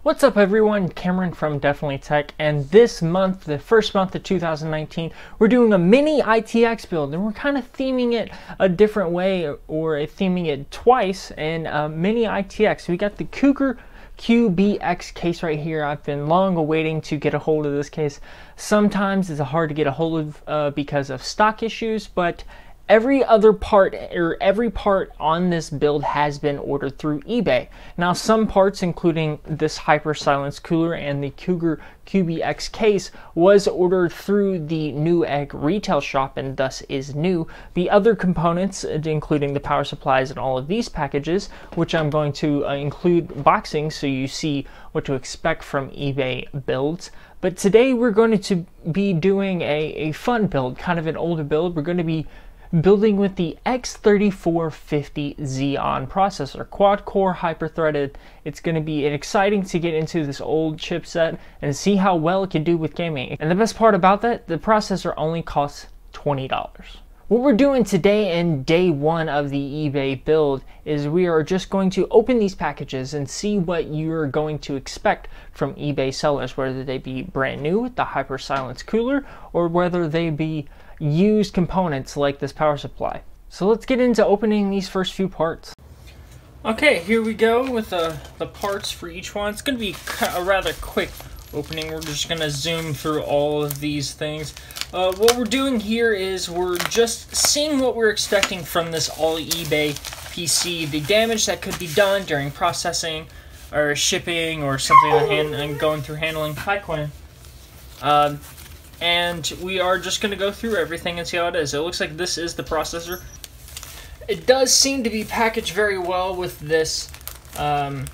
What's up everyone, Cameron from Definitely Tech, and this month, the first month of 2019, we're doing a mini ITX build, and we're kind of theming it a different way, or theming it twice in mini ITX. We got the Cougar QBX case right here. I've been long awaiting to get a hold of this case. Sometimes it's hard to get a hold of because of stock issues, but every part on this build has been ordered through eBay. Now some parts, including this hyper silence cooler and the Cougar QBX case, was ordered through the Newegg retail shop and thus is new. The other components, including the power supplies and all of these packages, which I'm going to include boxing so you see what to expect from eBay builds. But today we're going to be doing a fun build, kind of an older build. We're going to be building with the X3450 Xeon processor, quad-core, hyper-threaded. It's going to be exciting to get into this old chipset and see how well it can do with gaming. And the best part about that, the processor only costs $20. What we're doing today in day one of the eBay build is we are just going to open these packages and see what you're going to expect from eBay sellers, whether they be brand new with the hyper silence cooler or whether they be used components like this power supply. So let's get into opening these first few parts. Okay, here we go with the parts for each one. It's going to be a rather quick opening. We're just going to zoom through all of these things. What we're doing here is we're just seeing what we're expecting from this all eBay PC, the damage that could be done during processing or shipping or something going through handling. Hi, Quinn. And we are just going to go through everything and see how it is. It looks like this is the processor. It does seem to be packaged very well with this, I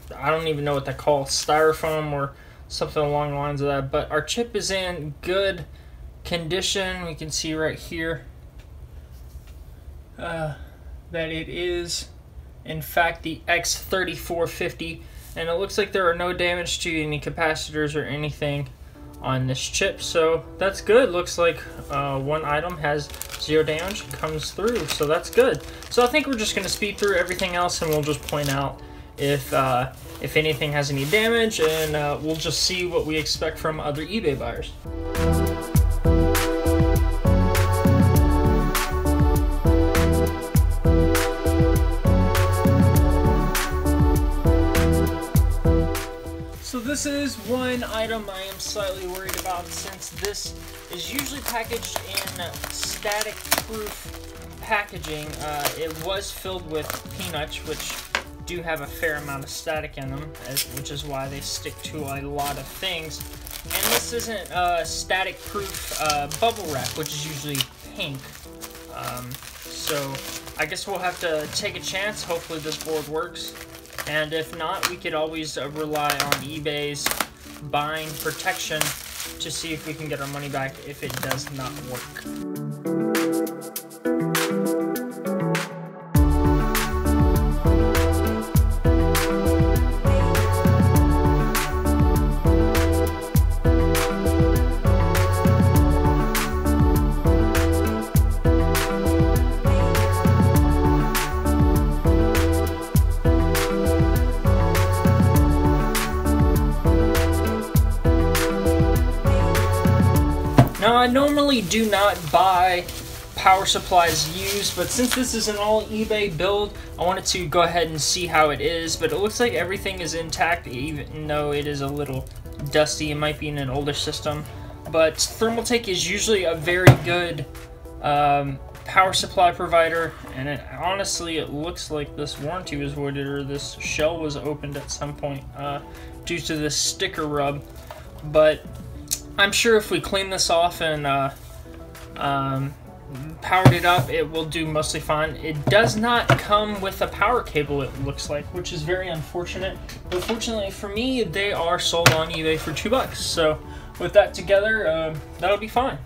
don't even know what they call styrofoam or something along the lines of that. But our chip is in good condition. We can see right here that it is, in fact, the X3450. And it looks like there are no damage to any capacitors or anything on this chip, so that's good. Looks like one item has zero damage, comes through, so that's good. So I think we're just going to speed through everything else, and we'll just point out if anything has any damage, and we'll just see what we expect from other eBay buyers. So this is one item I am slightly worried about, since this is usually packaged in static-proof packaging. It was filled with peanuts, which do have a fair amount of static in them, which is why they stick to a lot of things. And this isn't static-proof bubble wrap, which is usually pink. So I guess we'll have to take a chance. Hopefully this board works. And if not, we could always rely on eBay's buying protection to see if we can get our money back if it does not work. Now, I normally do not buy power supplies used, but since this is an all eBay build, I wanted to go ahead and see how it is. But it looks like everything is intact, even though it is a little dusty. It might be in an older system. But Thermaltake is usually a very good power supply provider, and honestly, it looks like this warranty was voided, or this shell was opened at some point due to this sticker rub. But I'm sure if we clean this off and powered it up, it will do mostly fine. It does not come with a power cable, it looks like, which is very unfortunate. But fortunately for me, they are sold on eBay for $2. So with that together, that'll be fine.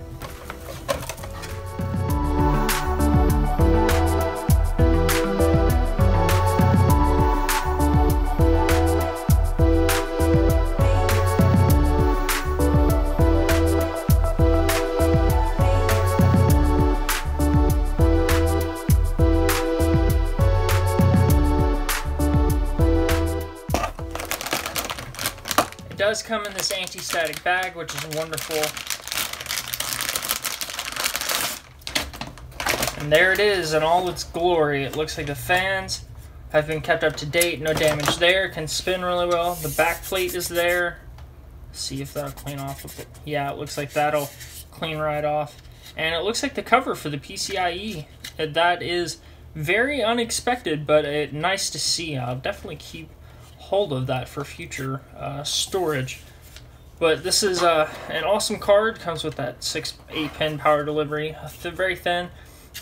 It does come in this anti-static bag, which is wonderful. And there it is in all its glory. It looks like the fans have been kept up to date, no damage there, can spin really well. The back plate is there. See if that'll clean off with it. Yeah, it looks like that'll clean right off. And it looks like the cover for the PCIe. That is very unexpected, but nice to see. I'll definitely keep hold of that for future storage. But this is an awesome card. Comes with that 8-pin power delivery. Very thin.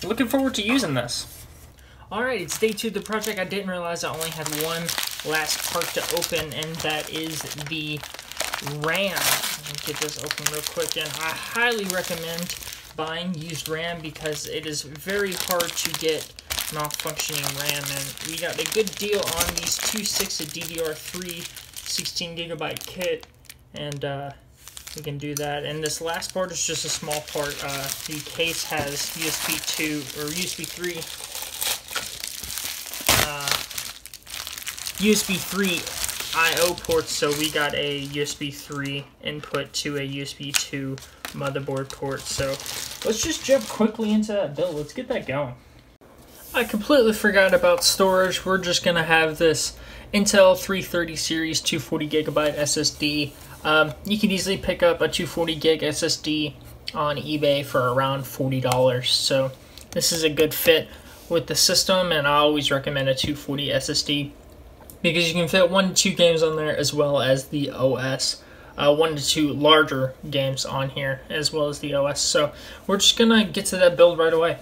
Looking forward to using this. Alright, it's day 2 of the project. I didn't realize I only had one last part to open, and that is the RAM. Let me get this open real quick, and I highly recommend buying used RAM because it is very hard to get malfunctioning RAM, and we got a good deal on these 2.6 DDR3 16GB kit, and we can do that. And this last part is just a small part. The case has USB 2 or USB 3 USB 3 I/O ports, so we got a USB 3 input to a USB 2 motherboard port. So let's just jump quickly into that build. Let's get that going. I completely forgot about storage. We're just gonna have this Intel 330 series 240GB SSD. You can easily pick up a 240GB SSD on eBay for around $40. So this is a good fit with the system, and I always recommend a 240 SSD because you can fit 1 to 2 games on there as well as the OS. 1 to 2 larger games on here as well as the OS. So we're just gonna get to that build right away.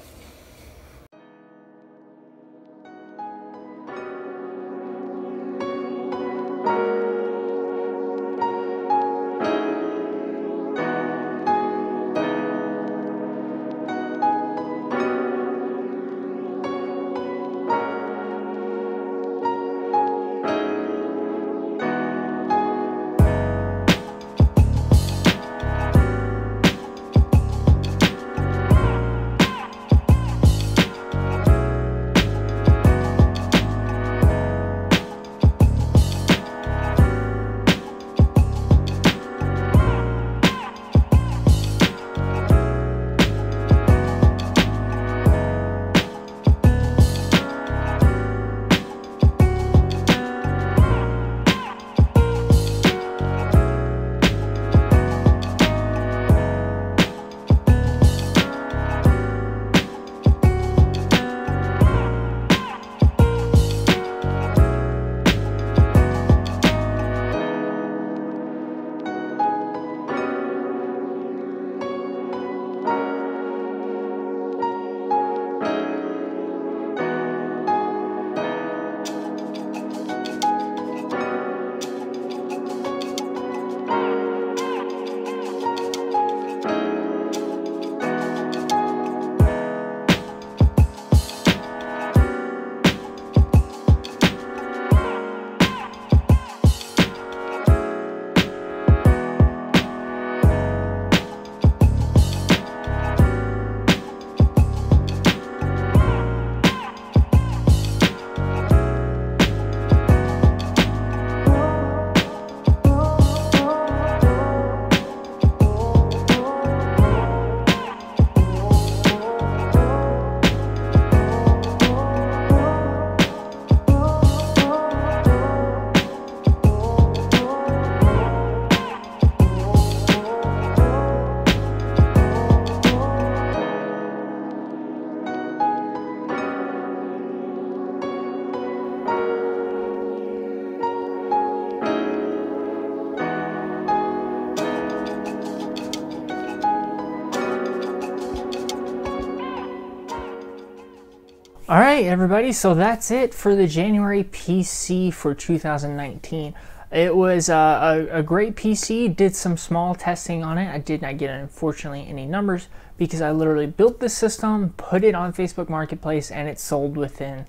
Alright everybody, so that's it for the January PC for 2019. It was a great PC, did some small testing on it. I did not get, unfortunately, any numbers because I literally built the system, put it on Facebook Marketplace, and it sold within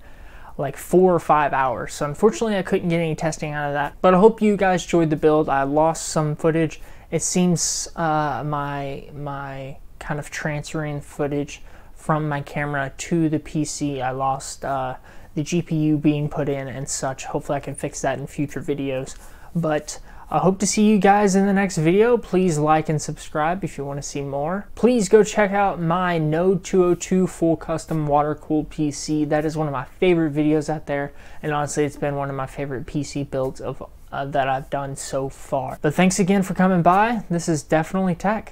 like 4 or 5 hours. So unfortunately I couldn't get any testing out of that. But I hope you guys enjoyed the build. I lost some footage. It seems my kind of transferring footage from my camera to the PC, I lost the GPU being put in and such. Hopefully I can fix that in future videos. But I hope to see you guys in the next video. Please like and subscribe if you want to see more. Please go check out my Node 202 full custom water-cooled PC. That is one of my favorite videos out there, and honestly, it's been one of my favorite PC builds of that I've done so far. But thanks again for coming by. This is Definitely Tech.